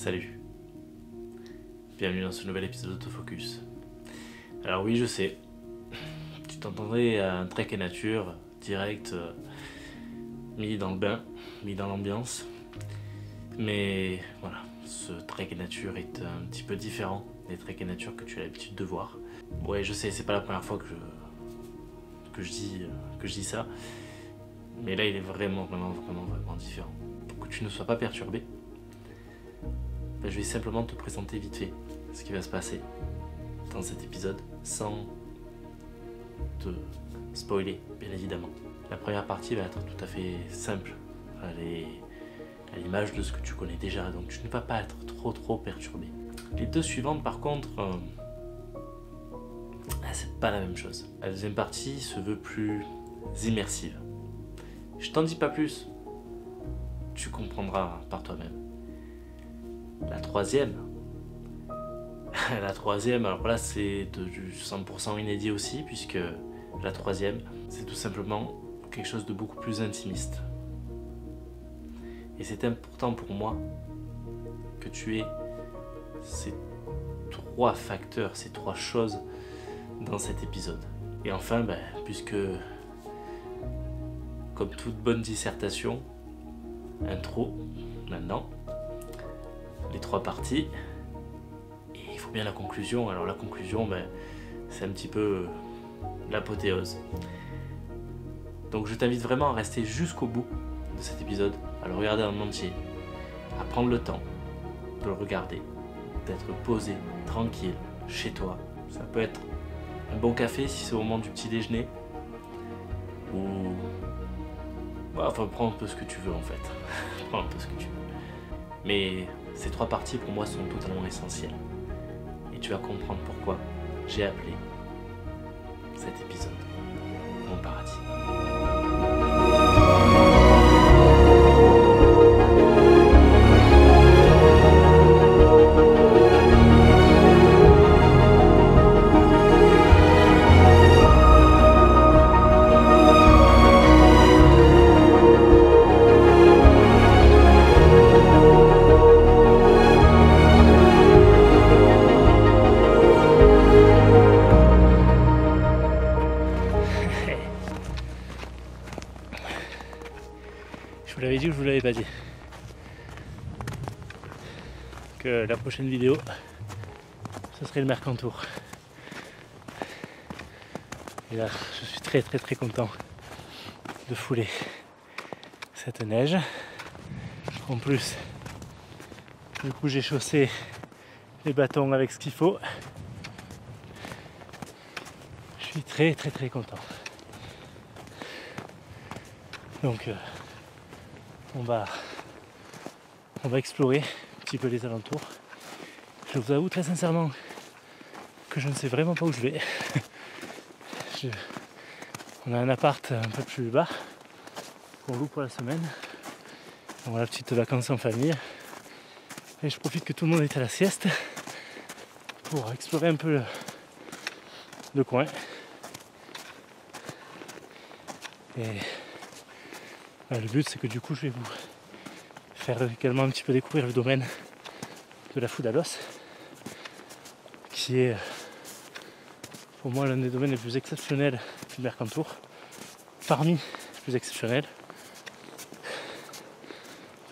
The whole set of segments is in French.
Salut, bienvenue dans ce nouvel épisode d'Autofocus. Alors oui, je sais, tu t'entendrais un trek et nature direct, mis dans le bain, mis dans l'ambiance. Mais voilà, ce trek et nature est un petit peu différent des trek et nature que tu as l'habitude de voir. Ouais, je sais, c'est pas la première fois que je dis ça, mais là il est vraiment différent. Pour que tu ne sois pas perturbé, je vais simplement te présenter vite fait ce qui va se passer dans cet épisode sans te spoiler, bien évidemment. La première partie va être tout à fait simple, elle est à l'image de ce que tu connais déjà, donc tu ne vas pas être trop perturbé. Les deux suivantes par contre, c'est pas la même chose. La deuxième partie se veut plus immersive. Je t'en dis pas plus, tu comprendras par toi-même. La troisième, alors là c'est du 100% inédit aussi, puisque la troisième, c'est tout simplement quelque chose de beaucoup plus intimiste. Et c'est important pour moi que tu aies ces trois facteurs, ces trois choses dans cet épisode. Et enfin, puisque comme toute bonne dissertation, intro, maintenant, les trois parties, et il faut bien la conclusion. Alors la conclusion, c'est un petit peu l'apothéose. Donc je t'invite vraiment à rester jusqu'au bout de cet épisode, à le regarder en entier, à prendre le temps de le regarder, d'être posé, tranquille, chez toi. Ça peut être un bon café si c'est au moment du petit déjeuner, ou... prends un peu ce que tu veux en fait. Prends un peu ce que tu veux. Mais ces trois parties pour moi sont totalement essentielles. Et tu vas comprendre pourquoi j'ai appelé cet épisode Mon Paradis. Je vous l'avais dit ou je vous l'avais pas dit que la prochaine vidéo ce serait le Mercantour. Et là je suis très content de fouler cette neige. En plus du coup j'ai chaussé les bâtons avec ce qu'il faut. Je suis très content. Donc on va explorer un petit peu les alentours. Je vous avoue très sincèrement que je ne sais vraiment pas où je vais. On a un appart un peu plus bas qu'on loue pour la semaine. On a la petite vacances en famille. Et je profite que tout le monde est à la sieste pour explorer un peu le coin. Et le but c'est que du coup je vais vous faire également un petit peu découvrir le domaine de la Foudalos, qui est pour moi l'un des domaines les plus exceptionnels du Mercantour, parmi les plus exceptionnels,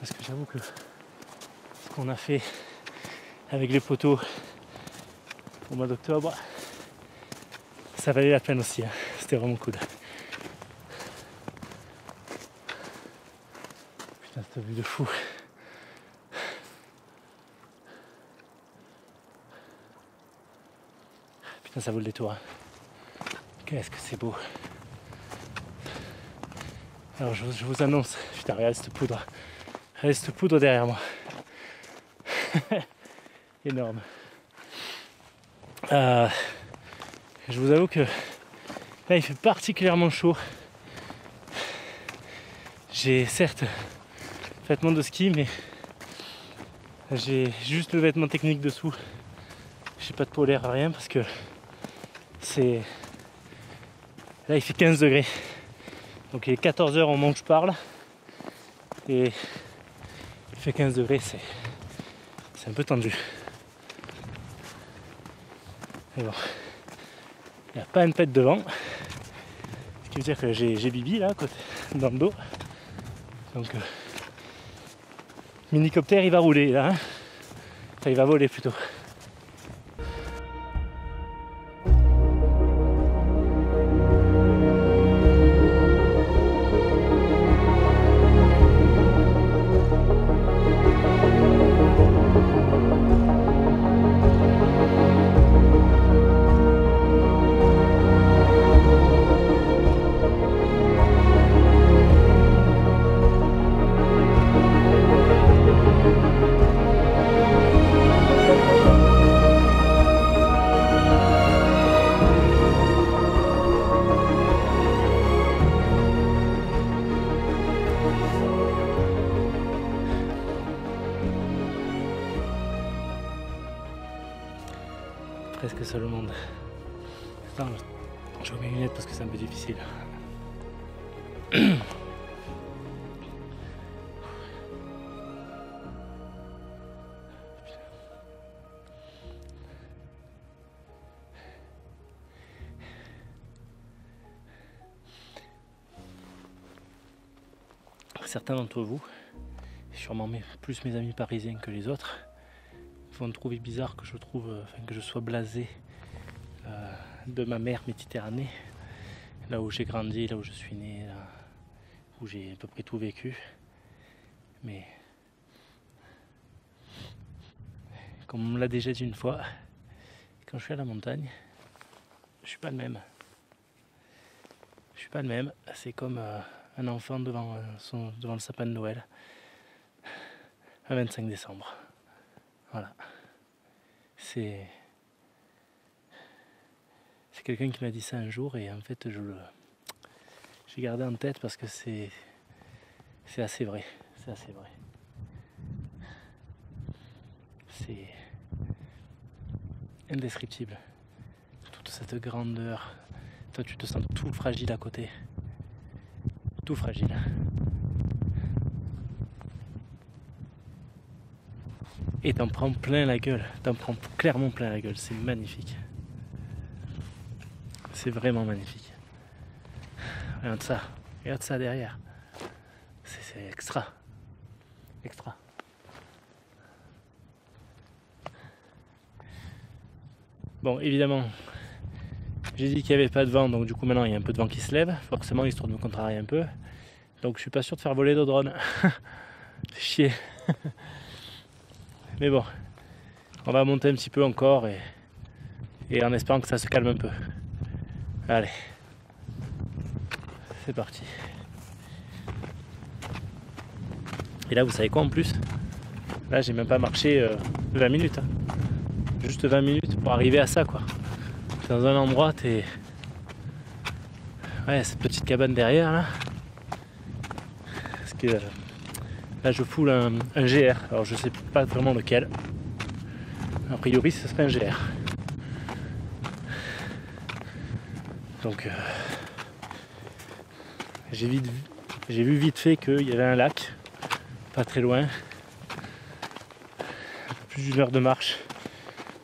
parce que j'avoue que ce qu'on a fait avec les poteaux au mois d'octobre, ça valait la peine aussi, hein. C'était vraiment cool. Putain, cette vue de fou. Putain, ça vaut le détour, hein. Qu'est-ce que c'est beau. Alors je vous annonce, putain, regarde cette poudre derrière moi. Énorme. Je vous avoue que là il fait particulièrement chaud. J'ai certes vêtements de ski, mais j'ai juste le vêtement technique dessous. J'ai pas de polaire, rien, parce que c'est... Là il fait 15 degrés. Donc il est 14h au moment où je parle. Et il fait 15 degrés, c'est un peu tendu. Mais bon, il n'y a pas une pète devant. Ce qui veut dire que j'ai Bibi là, côté, dans le dos. Donc, minicoptère il va rouler là. Hein, enfin, il va voler plutôt. Presque seul au monde. Attends, je remets mes lunettes parce que c'est un peu difficile. Certains d'entre vous, sûrement plus mes amis parisiens que les autres, vont trouver bizarre que que je sois blasé de ma mère Méditerranée, là où j'ai grandi, là où je suis né, là où j'ai à peu près tout vécu. Mais comme on me l'a déjà dit une fois, quand je suis à la montagne, je suis pas le même. Je suis pas le même. C'est comme un enfant devant le sapin de Noël, un 25 décembre. Voilà. C'est quelqu'un qui m'a dit ça un jour et en fait j'ai gardé en tête parce que c'est assez vrai. C'est assez vrai. C'est indescriptible. Toute cette grandeur. Toi tu te sens tout fragile à côté. Tout fragile. Et t'en prends plein la gueule. T'en prends clairement plein la gueule. C'est magnifique. C'est vraiment magnifique. Regarde ça. Regarde ça derrière. C'est extra. Extra. Bon, évidemment, j'ai dit qu'il n'y avait pas de vent, donc du coup maintenant il y a un peu de vent qui se lève, forcément histoire de me contrarier un peu. Donc je suis pas sûr de faire voler de drone. Chier. Mais bon, on va monter un petit peu encore et en espérant que ça se calme un peu. Allez, c'est parti. Et là vous savez quoi en plus? Là j'ai même pas marché 20 minutes. Hein. Juste 20 minutes pour arriver à ça quoi. Dans un endroit, t'es... Ouais, cette petite cabane derrière là. Parce que là je foule un GR. Alors je sais pas vraiment lequel. A priori ce serait un GR. Donc j'ai vu vite fait qu'il y avait un lac, pas très loin. Un peu plus d'1 heure de marche.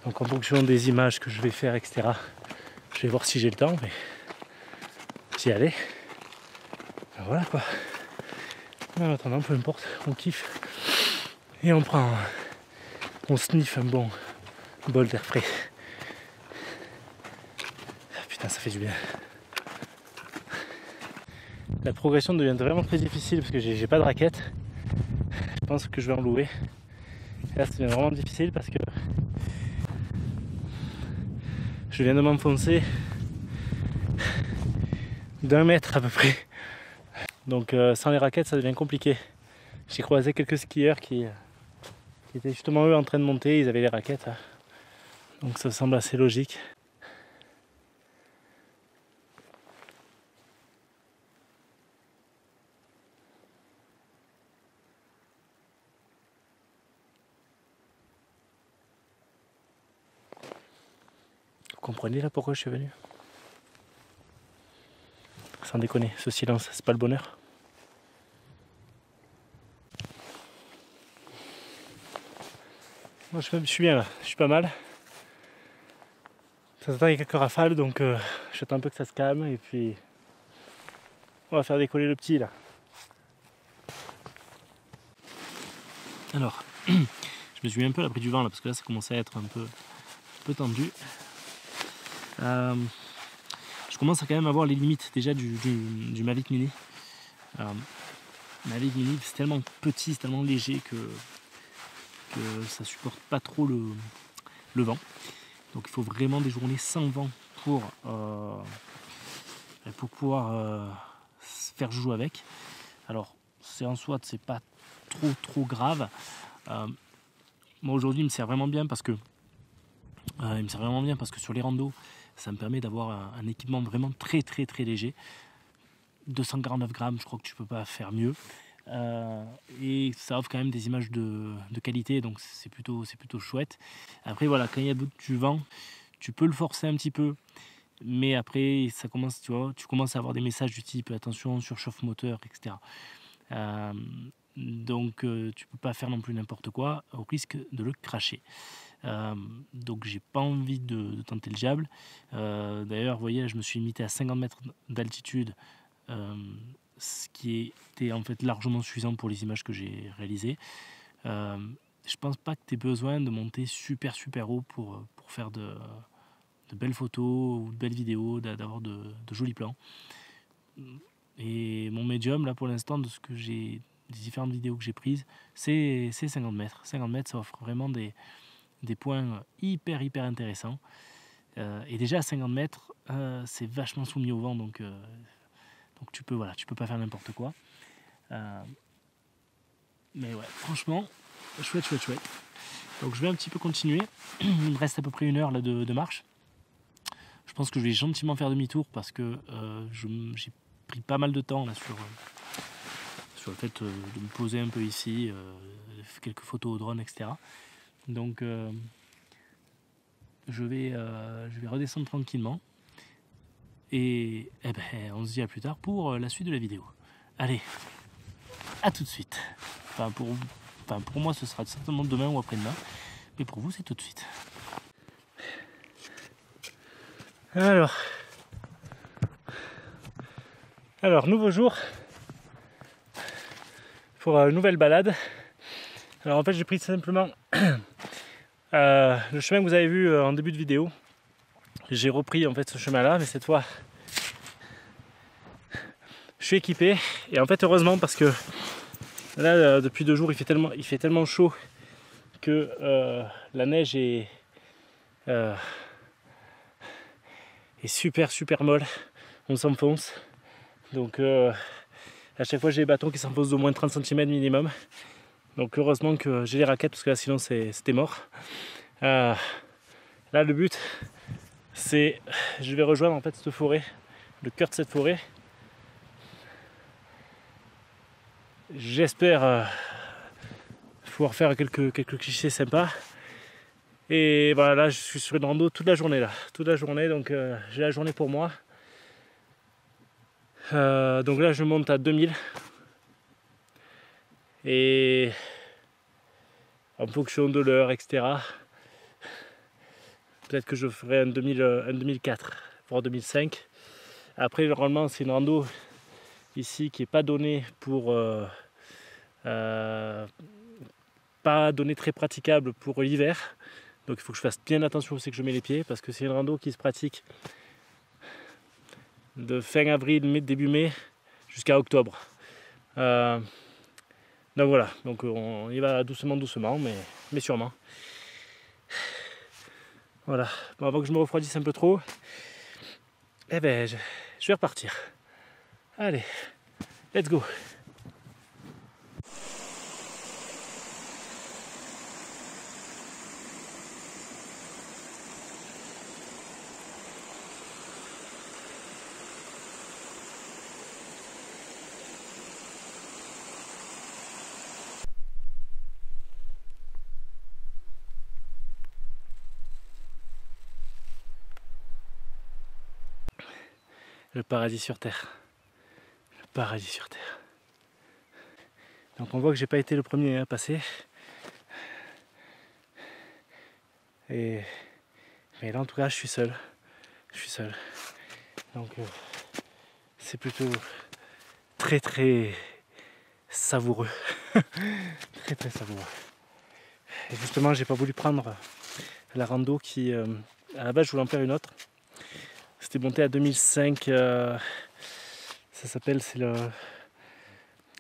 Donc en fonction des images que je vais faire, etc. Je vais voir si j'ai le temps, mais j'y aller. Ben voilà quoi. En attendant, peu importe, on kiffe. Et on sniffe un bon bol d'air frais. Putain, ça fait du bien. La progression devient vraiment très difficile parce que j'ai pas de raquette. Je pense que je vais en louer. Et là, ça devient vraiment difficile parce que je viens de m'enfoncer d'1 mètre à peu près. Donc sans les raquettes ça devient compliqué. J'ai croisé quelques skieurs qui étaient justement eux en train de monter, ils avaient les raquettes. Donc ça semble assez logique. Vous comprenez là pourquoi je suis venu? Sans déconner, ce silence, c'est pas le bonheur. Moi, je suis bien là, je suis pas mal. Ça s'entend, il y a quelques rafales, donc j'attends un peu que ça se calme et puis on va faire décoller le petit là. Alors, je me suis mis un peu à l'abri du vent là parce que là ça commençait à être un peu tendu. Je commence à quand même avoir les limites déjà du Mavic Mini. Mavic Mini c'est tellement petit, c'est tellement léger que ça supporte pas trop le vent. Donc il faut vraiment des journées sans vent pour pouvoir faire joujou avec. Alors c'est en soi c'est pas trop grave. Moi aujourd'hui il me sert vraiment bien parce que sur les randos ça me permet d'avoir un équipement vraiment très léger. 249 grammes, je crois que tu peux pas faire mieux. Et ça offre quand même des images de qualité, donc c'est plutôt chouette. Après voilà, quand il y a du vent, tu peux le forcer un petit peu, mais après ça commence, tu commences à avoir des messages du type attention, surchauffe moteur, etc. Donc tu peux pas faire non plus n'importe quoi au risque de le cracher. Donc j'ai pas envie de tenter le diable. D'ailleurs, vous voyez, je me suis limité à 50 mètres d'altitude, ce qui était en fait largement suffisant pour les images que j'ai réalisées. Je pense pas que tu aies besoin de monter super haut pour faire de belles photos ou de belles vidéos, d'avoir de jolis plans. Et mon médium, là pour l'instant, de ce que j'ai, des différentes vidéos que j'ai prises, c'est 50 mètres. 50 mètres, ça offre vraiment des points hyper intéressants. Et déjà à 50 mètres, c'est vachement soumis au vent, donc tu peux pas faire n'importe quoi. Mais ouais, franchement, chouette. Donc je vais un petit peu continuer. Il me reste à peu près 1 heure là, de marche. Je pense que je vais gentiment faire demi-tour parce que j'ai pris pas mal de temps là sur le fait de me poser un peu ici, quelques photos au drone, etc. Donc je vais redescendre tranquillement et on se dit à plus tard pour la suite de la vidéo. Allez, à tout de suite. Pour moi ce sera certainement demain ou après-demain, mais pour vous c'est tout de suite. Alors nouveau jour pour une nouvelle balade. Alors en fait j'ai pris simplement le chemin que vous avez vu en début de vidéo. J'ai repris en fait ce chemin là, mais cette fois je suis équipé et en fait heureusement parce que là depuis 2 jours il fait tellement chaud que la neige est super molle. On s'enfonce donc à chaque fois j'ai les bâtons qui s'enfoncent d'au moins 30 cm minimum. Donc heureusement que j'ai les raquettes parce que là sinon c'était mort. Là le but c'est, je vais rejoindre en fait cette forêt, le cœur de cette forêt. J'espère pouvoir faire quelques clichés sympas. Et voilà, là je suis sur une rando toute la journée donc j'ai la journée pour moi. Donc là je monte à 2000 et en fonction de l'heure, etc. Peut-être que je ferai un 2004 voire 2005. Après normalement c'est une rando ici qui est pas donnée pour pas donnée très praticable pour l'hiver. Donc il faut que je fasse bien attention où c'est que je mets les pieds parce que c'est une rando qui se pratique de fin avril, début mai jusqu'à octobre. Donc voilà, donc on y va doucement mais sûrement. Voilà, bon, avant que je me refroidisse un peu trop, je vais repartir. Allez, let's go. Le paradis sur terre. Le paradis sur terre. Donc on voit que j'ai pas été le premier à passer. Mais là en tout cas je suis seul. Donc c'est plutôt très très savoureux. Très très savoureux. Et justement j'ai pas voulu prendre la rando qui à la base je voulais en faire une autre. C'était monté à 2005, ça s'appelle, c'est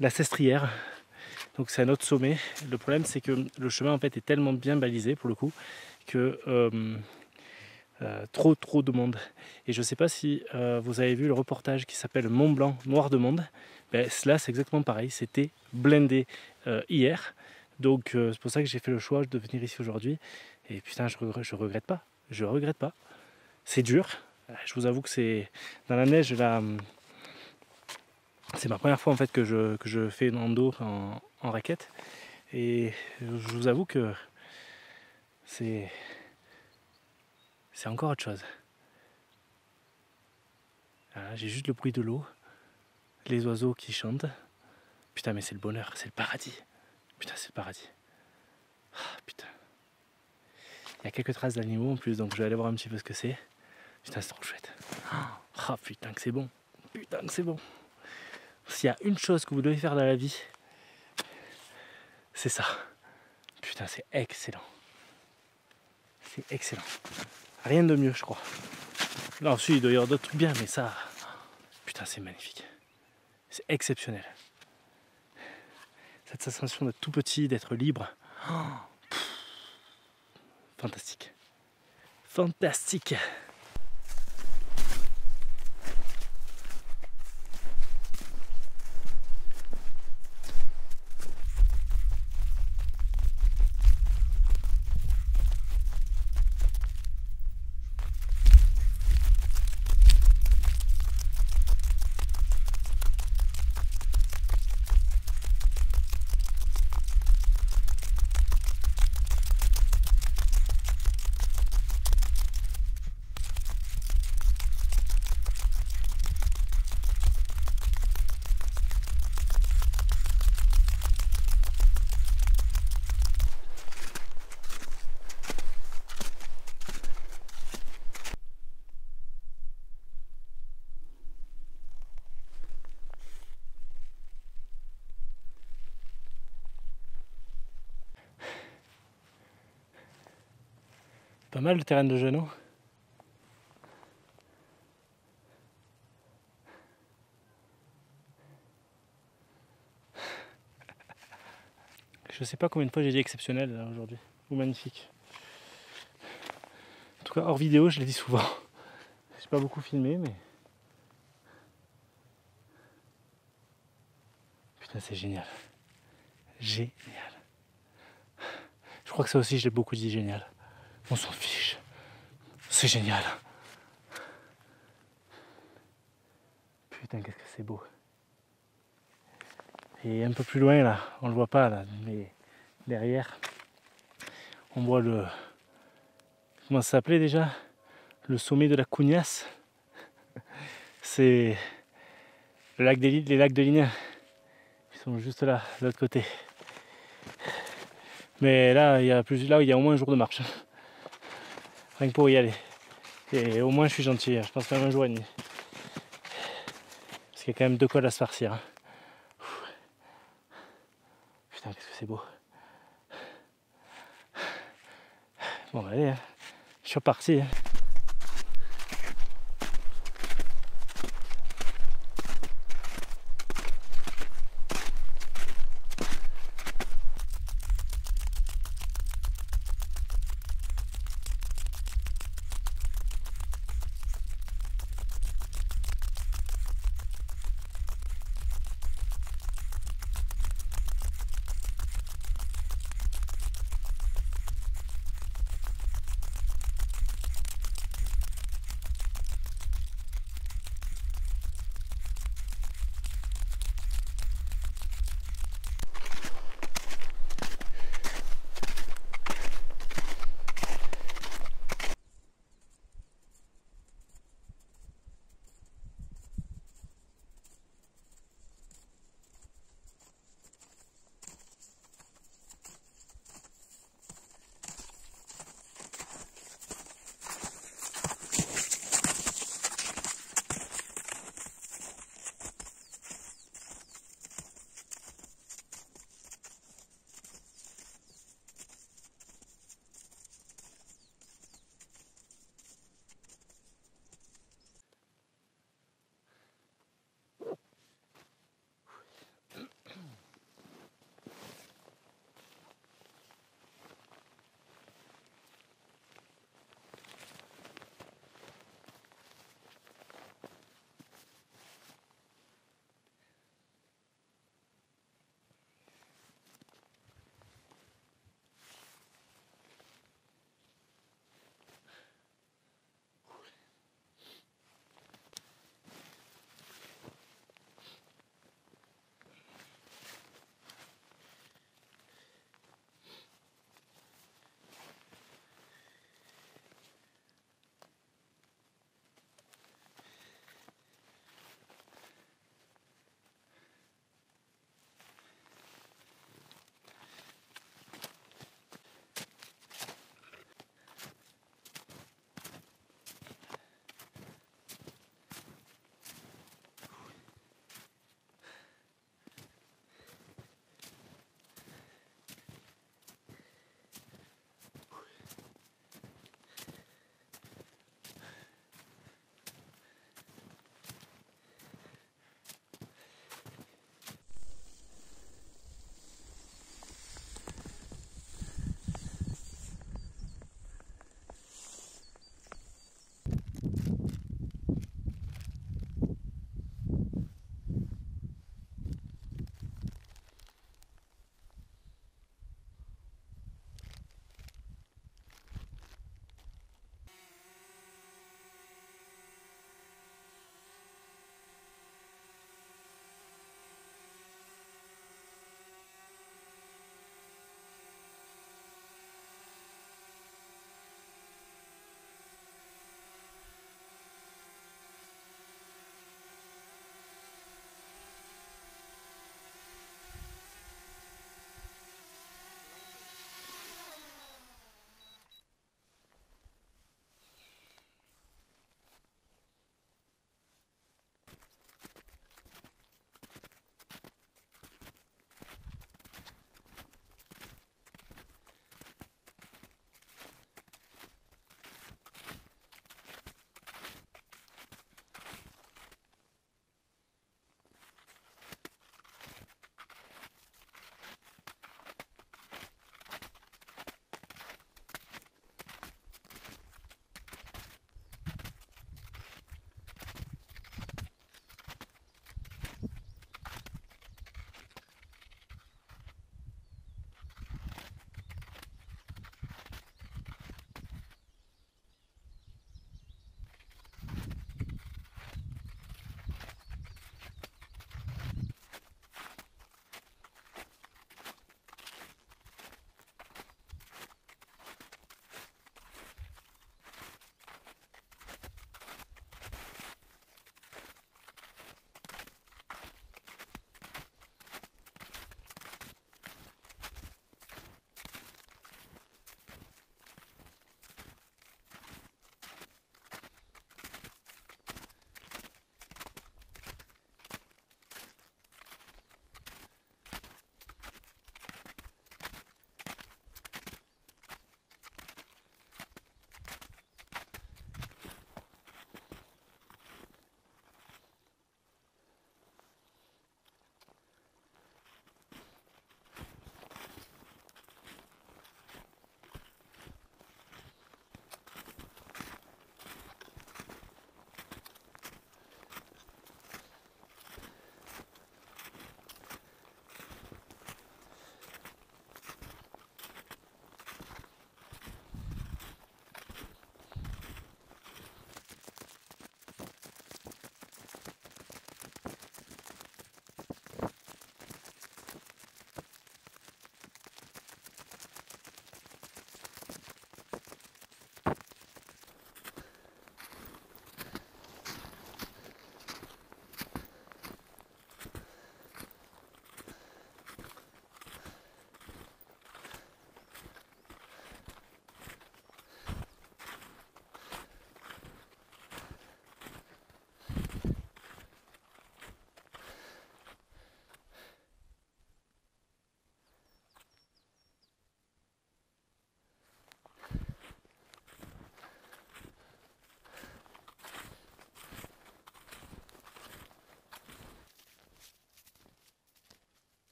la Sestrière. Donc c'est un autre sommet. Le problème c'est que le chemin en fait est tellement bien balisé pour le coup que trop de monde. Et je ne sais pas si vous avez vu le reportage qui s'appelle Mont Blanc Noir de Monde. Ben, là c'est exactement pareil, c'était blindé hier. Donc c'est pour ça que j'ai fait le choix de venir ici aujourd'hui. Et putain je regrette pas. Je regrette pas. C'est dur. Je vous avoue que c'est dans la neige là. C'est ma première fois en fait que je fais une rando en raquette. Et je vous avoue que c'est encore autre chose. Voilà, j'ai juste le bruit de l'eau, les oiseaux qui chantent. Putain mais c'est le bonheur, c'est le paradis. Putain c'est le paradis. Ah, putain. Il y a quelques traces d'animaux en plus, donc je vais aller voir un petit peu ce que c'est. Putain c'est trop chouette. Ah putain que c'est bon. Putain que c'est bon. S'il y a une chose que vous devez faire dans la vie, c'est ça. Putain c'est excellent. C'est excellent. Rien de mieux je crois. Non si il doit y avoir d'autres trucs bien, mais ça... Putain c'est magnifique. C'est exceptionnel. Cette sensation d'être tout petit, d'être libre. Fantastique. Fantastique. Pas mal le terrain de jeu, non ? Je sais pas combien de fois j'ai dit exceptionnel là aujourd'hui, ou magnifique. En tout cas hors vidéo je l'ai dit souvent. J'ai pas beaucoup filmé mais... Putain c'est génial. Génial. Je crois que ça aussi je l'ai beaucoup dit génial. On s'en fiche. C'est génial. Putain qu'est-ce que c'est beau. Et un peu plus loin là, on le voit pas là, mais derrière, on voit le... Comment ça s'appelait déjà ? Le sommet de la Cougnasse. C'est le lac les lacs de Lignin. Ils sont juste là, de l'autre côté. Mais là, il y a au moins un jour de marche. Rien que pour y aller. Et au moins je suis gentil, je pense même un jour et demi. Parce qu'il y a quand même de quoi là se farcir. Putain, qu'est-ce que c'est beau. Bon, bah, allez, je suis reparti.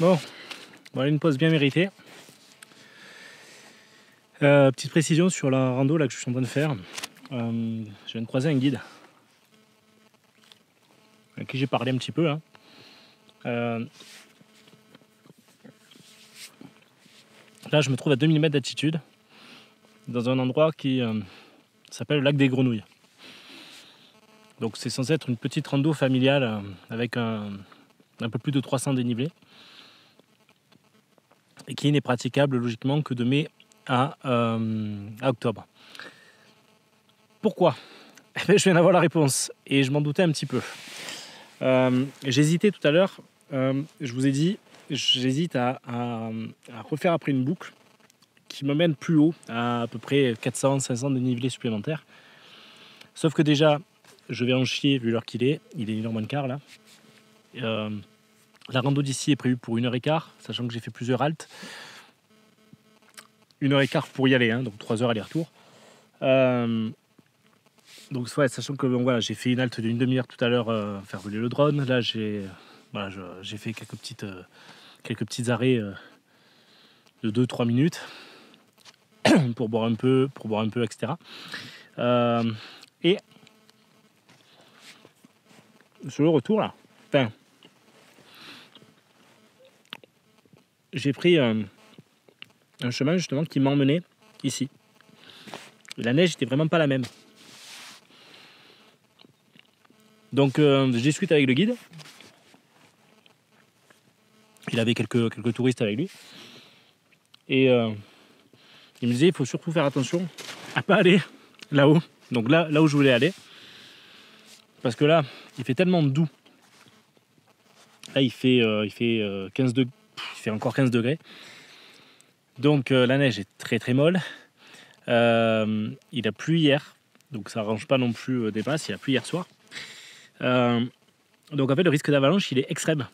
Bon, voilà une pause bien méritée. Petite précision sur la rando là, que je suis en train de faire. Je viens de croiser un guide avec qui j'ai parlé un petit peu. Hein. Là, je me trouve à 2000 mètres d'altitude dans un endroit qui s'appelle le lac des Grenouilles. Donc c'est censé être une petite rando familiale avec un peu plus de 300 dénivelés et qui n'est praticable logiquement que de mai à octobre. Pourquoi ? Je viens d'avoir la réponse et je m'en doutais un petit peu. J'hésitais tout à l'heure, je vous ai dit, j'hésite à refaire après une boucle qui me mène plus haut, à peu près 400-500 dénivelés supplémentaires. Sauf que déjà, je vais en chier vu l'heure qu'il est. Il est 1h moins le quart là. La rando d'ici est prévue pour 1h15, sachant que j'ai fait plusieurs haltes. 1h15 pour y aller, hein, donc 3 heures aller-retour. Donc ouais, sachant que bon, voilà, j'ai fait une halte d'une demi-heure tout à l'heure, faire voler le drone. Là, j'ai fait quelques petits arrêts de 2-3 minutes pour boire un peu, etc. Et sur le retour là, j'ai pris un chemin justement qui m'emmenait ici. Et la neige n'était vraiment pas la même. Donc je discute avec le guide. Il avait quelques touristes avec lui. Et il me disait, il faut surtout faire attention à pas aller là-haut. Donc là où je voulais aller. Parce que là, il fait tellement doux. Là, il fait 15 degrés. Il fait encore 15 degrés. Donc la neige est très très molle. Il a plu hier. Donc ça arrange pas non plus des masses. Il a plu hier soir. Donc en fait, le risque d'avalanche, il est extrême.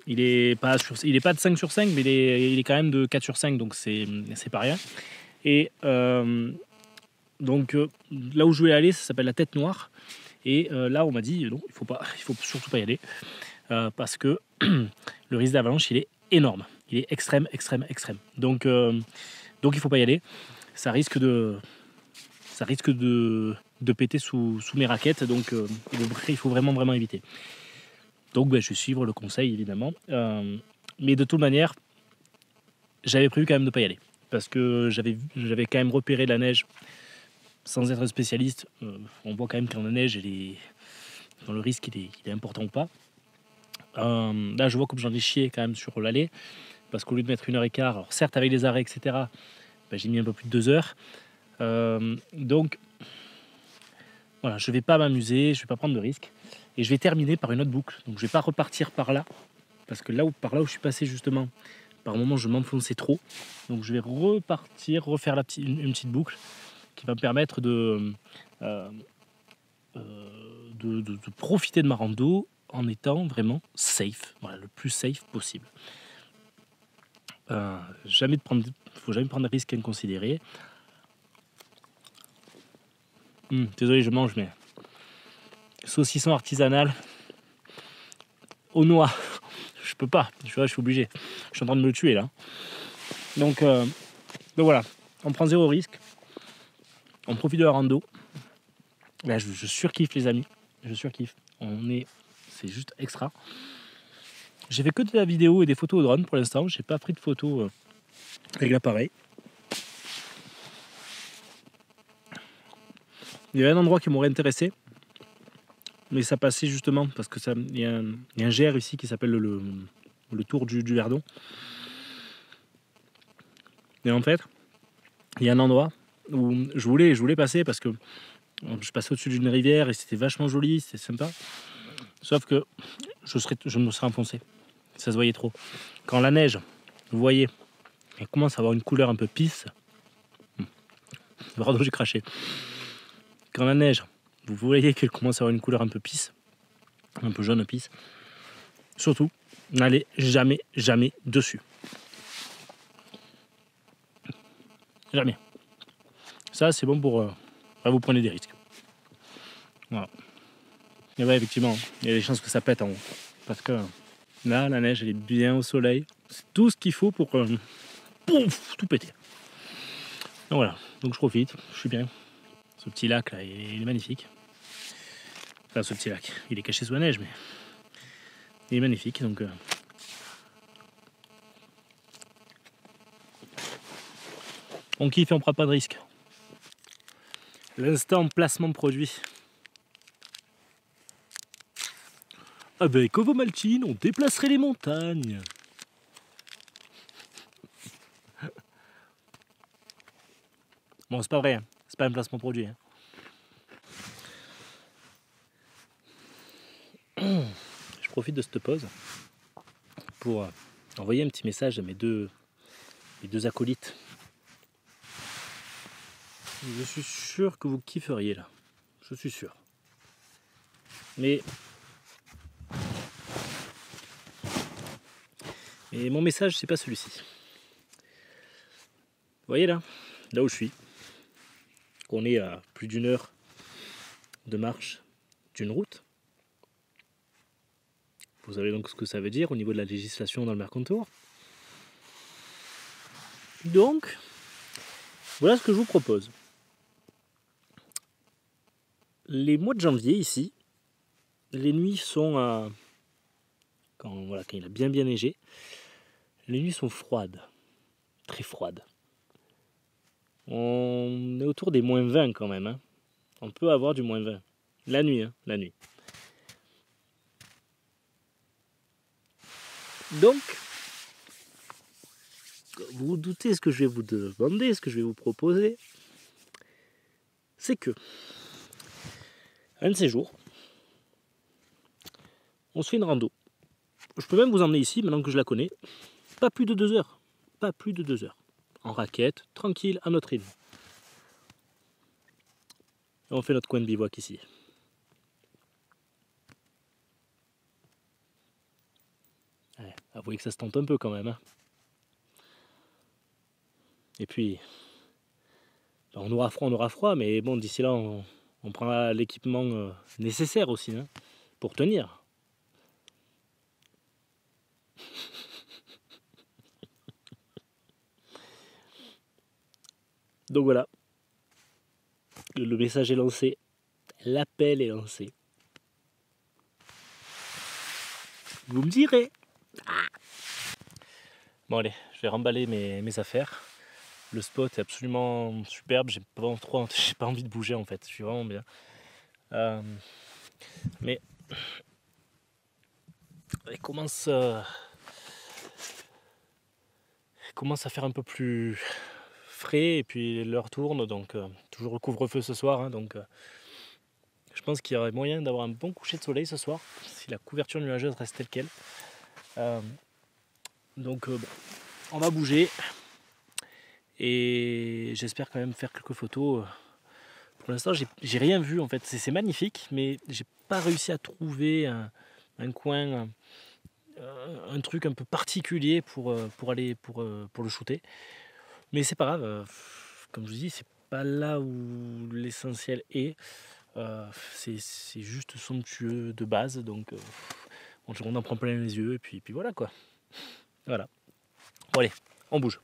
Il est pas de 5 sur 5, mais il est quand même de 4 sur 5. Donc c'est pas rien. Et donc là où je voulais aller, ça s'appelle la Tête Noire. Et là, on m'a dit non, il faut surtout pas y aller parce que le risque d'avalanche, il est énorme. Il est extrême. Donc il faut pas y aller. Ça risque de péter sous mes raquettes. Donc il faut vraiment éviter. Donc je vais suivre le conseil évidemment. Mais de toute manière, j'avais prévu quand même de pas y aller parce que j'avais quand même repéré la neige. Sans être spécialiste, on voit quand même quand la neige, dans le risque, il est important ou pas. Là, je vois comme j'en ai chié quand même sur l'allée, parce qu'au lieu de mettre 1h15, alors certes avec les arrêts, etc., j'ai mis un peu plus de 2 heures. Donc, voilà, je ne vais pas m'amuser, je ne vais pas prendre de risques. Et je vais terminer par une autre boucle. Donc, je ne vais pas repartir par là, parce que par là où je suis passé justement, par moment, je m'enfonçais trop. Donc, je vais refaire une petite boucle qui va me permettre de profiter de ma rando en étant vraiment safe, voilà, le plus safe possible. Faut jamais prendre de risques inconsidérés. Désolé, je mange, mais saucisson artisanal aux noix, je peux pas, je suis obligé. Je suis en train de me le tuer là. Donc voilà, on prend zéro risque. On profite de la rando. Là, je surkiffe les amis. Je surkiffe. C'est juste extra. J'ai fait que de la vidéo et des photos au drone pour l'instant. J'ai pas pris de photos avec l'appareil. Il y avait un endroit qui m'aurait intéressé. Mais ça passait justement parce que il y a un GR ici qui s'appelle le Tour du Verdon. Et en fait, il y a un endroit où je voulais passer parce que je passais au-dessus d'une rivière et c'était vachement joli, c'était sympa. Sauf que je me serais enfoncé. Ça se voyait trop. Quand la neige, vous voyez, elle commence à avoir une couleur un peu pisse. Pardon, j'ai craché. Quand la neige, vous voyez qu'elle commence à avoir une couleur un peu pisse, un peu jaune pisse, surtout, n'allez jamais dessus. Jamais. Ça, c'est bon pour... vous prenez des risques. Voilà. Et ouais, effectivement, il y a des chances que ça pète en haut. Parce que là, la neige, elle est bien au soleil. C'est tout ce qu'il faut pour pouf, tout péter. Donc voilà, donc je profite, je suis bien. Ce petit lac là, il est magnifique. Enfin, ce petit lac, il est caché sous la neige, mais il est magnifique. Donc on kiffe et on prend pas de risque. L'instant placement produit. Avec Ovomaltine, on déplacerait les montagnes. Bon, c'est pas vrai, hein. C'est pas un placement produit. Hein. Je profite de cette pause pour envoyer un petit message à mes deux acolytes. Je suis sûr que vous kifferiez là. Je suis sûr. Mais mon message, c'est pas celui-ci. Vous voyez là où je suis, on est à plus d'1 heure de marche d'une route. Vous savez donc ce que ça veut dire au niveau de la législation dans le Mercantour. Donc, voilà ce que je vous propose. Les mois de janvier ici, les nuits sont quand il a bien neigé, les nuits sont froides, très froides. On est autour des -20 quand même. Hein. On peut avoir du -20. La nuit, hein, la nuit. Donc, vous vous doutez ce que je vais vous demander, ce que je vais vous proposer, c'est que, un de ces jours, on se fait une rando. Je peux même vous emmener ici, maintenant que je la connais, pas plus de 2 heures. Pas plus de 2 heures. En raquette, tranquille, à notre rythme. Et on fait notre coin de bivouac ici. Ouais, avouez que ça se tente un peu quand même. Hein. Et puis, on aura froid, mais bon, d'ici là, on prendra l'équipement nécessaire aussi, hein, pour tenir. Donc voilà, le message est lancé, l'appel est lancé. Vous me direz. Bon allez, je vais remballer mes affaires. Le spot est absolument superbe, j'ai pas envie de bouger en fait, je suis vraiment bien. Mais il commence à faire un peu plus frais et puis l'heure tourne, donc toujours le couvre-feu ce soir, hein, donc je pense qu'il y aurait moyen d'avoir un bon coucher de soleil ce soir si la couverture nuageuse reste telle quelle. Donc bon, on va bouger et j'espère quand même faire quelques photos. Pour l'instant j'ai rien vu en fait, c'est magnifique, mais j'ai pas réussi à trouver un coin, un truc un peu particulier pour le shooter. Mais c'est pas grave, comme je vous dis, c'est pas là où l'essentiel est. C'est juste somptueux de base, donc on en prend plein les yeux et puis voilà quoi. Voilà. Bon allez, on bouge.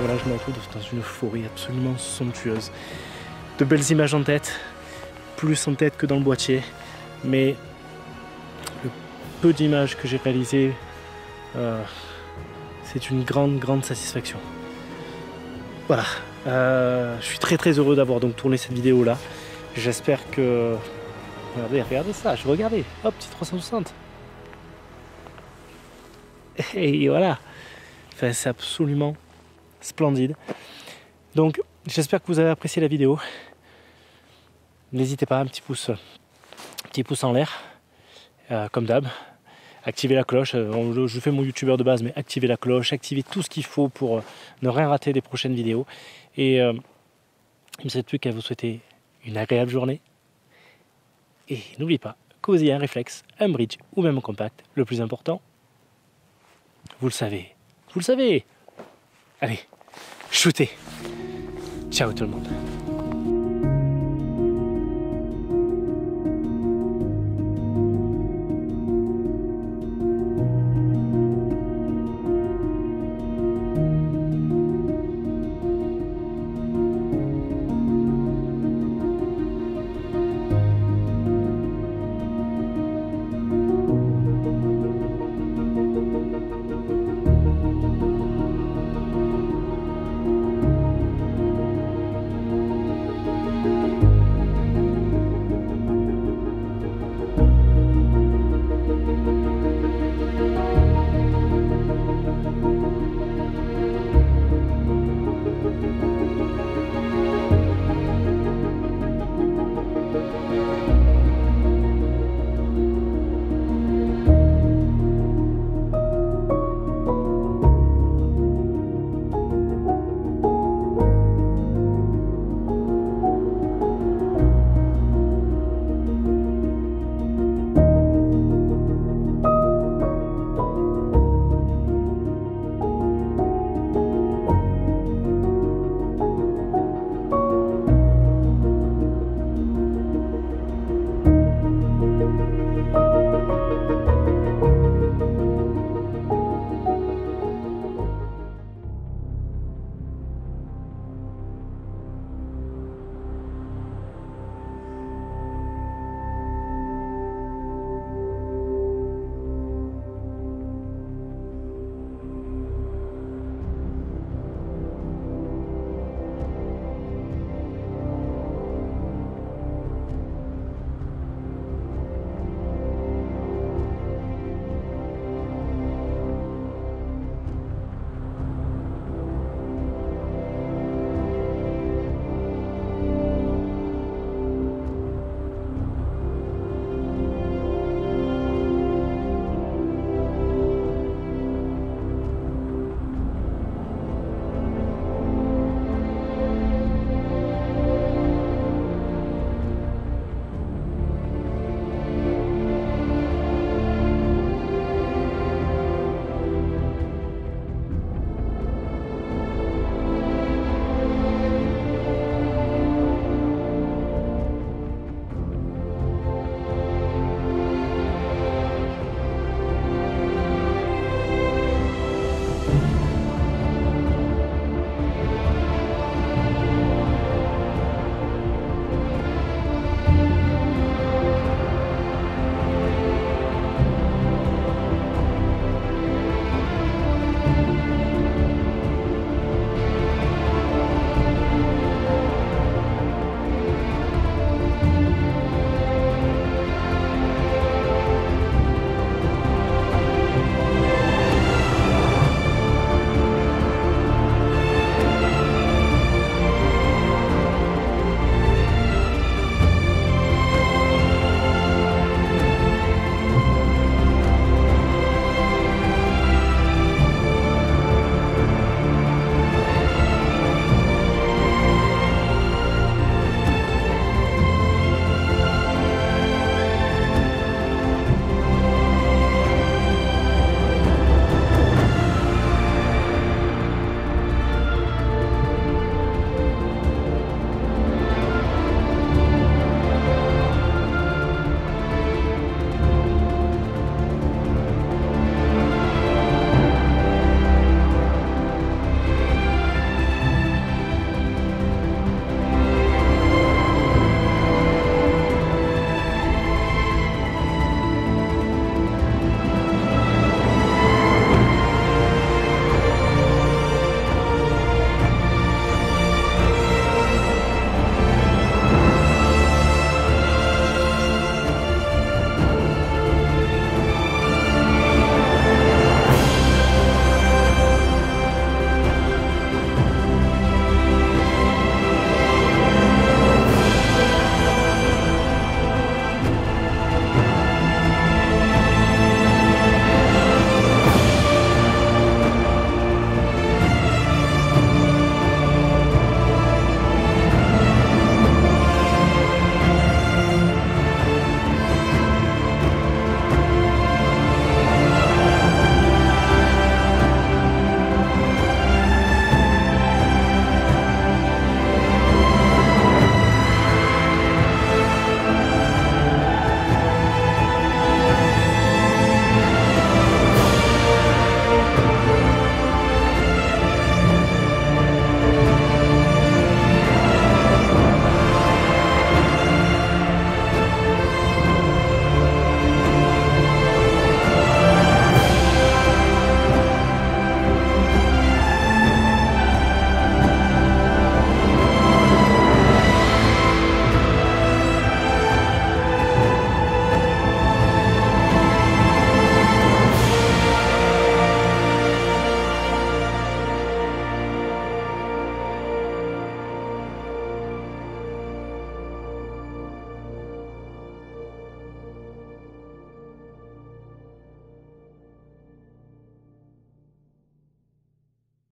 voilà, je me retrouve dans une forêt absolument somptueuse. De belles images en tête, plus en tête que dans le boîtier, mais le peu d'images que j'ai réalisées, c'est une grande satisfaction. Voilà, je suis très heureux d'avoir donc tourné cette vidéo là. J'espère que... Regardez ça, regardez, hop, petit 360. Et voilà, enfin, c'est absolument splendide. Donc j'espère que vous avez apprécié la vidéo. N'hésitez pas, un petit pouce en l'air, comme d'hab. Activez la cloche, je fais mon youtubeur de base, mais activez la cloche, activez tout ce qu'il faut pour ne rien rater des prochaines vidéos. Et il ne me reste plus qu'à vous souhaiter une agréable journée. Et n'oubliez pas que vous ayez un réflexe, un bridge ou même un compact, le plus important, vous le savez. Allez, shootez. Ciao tout le monde.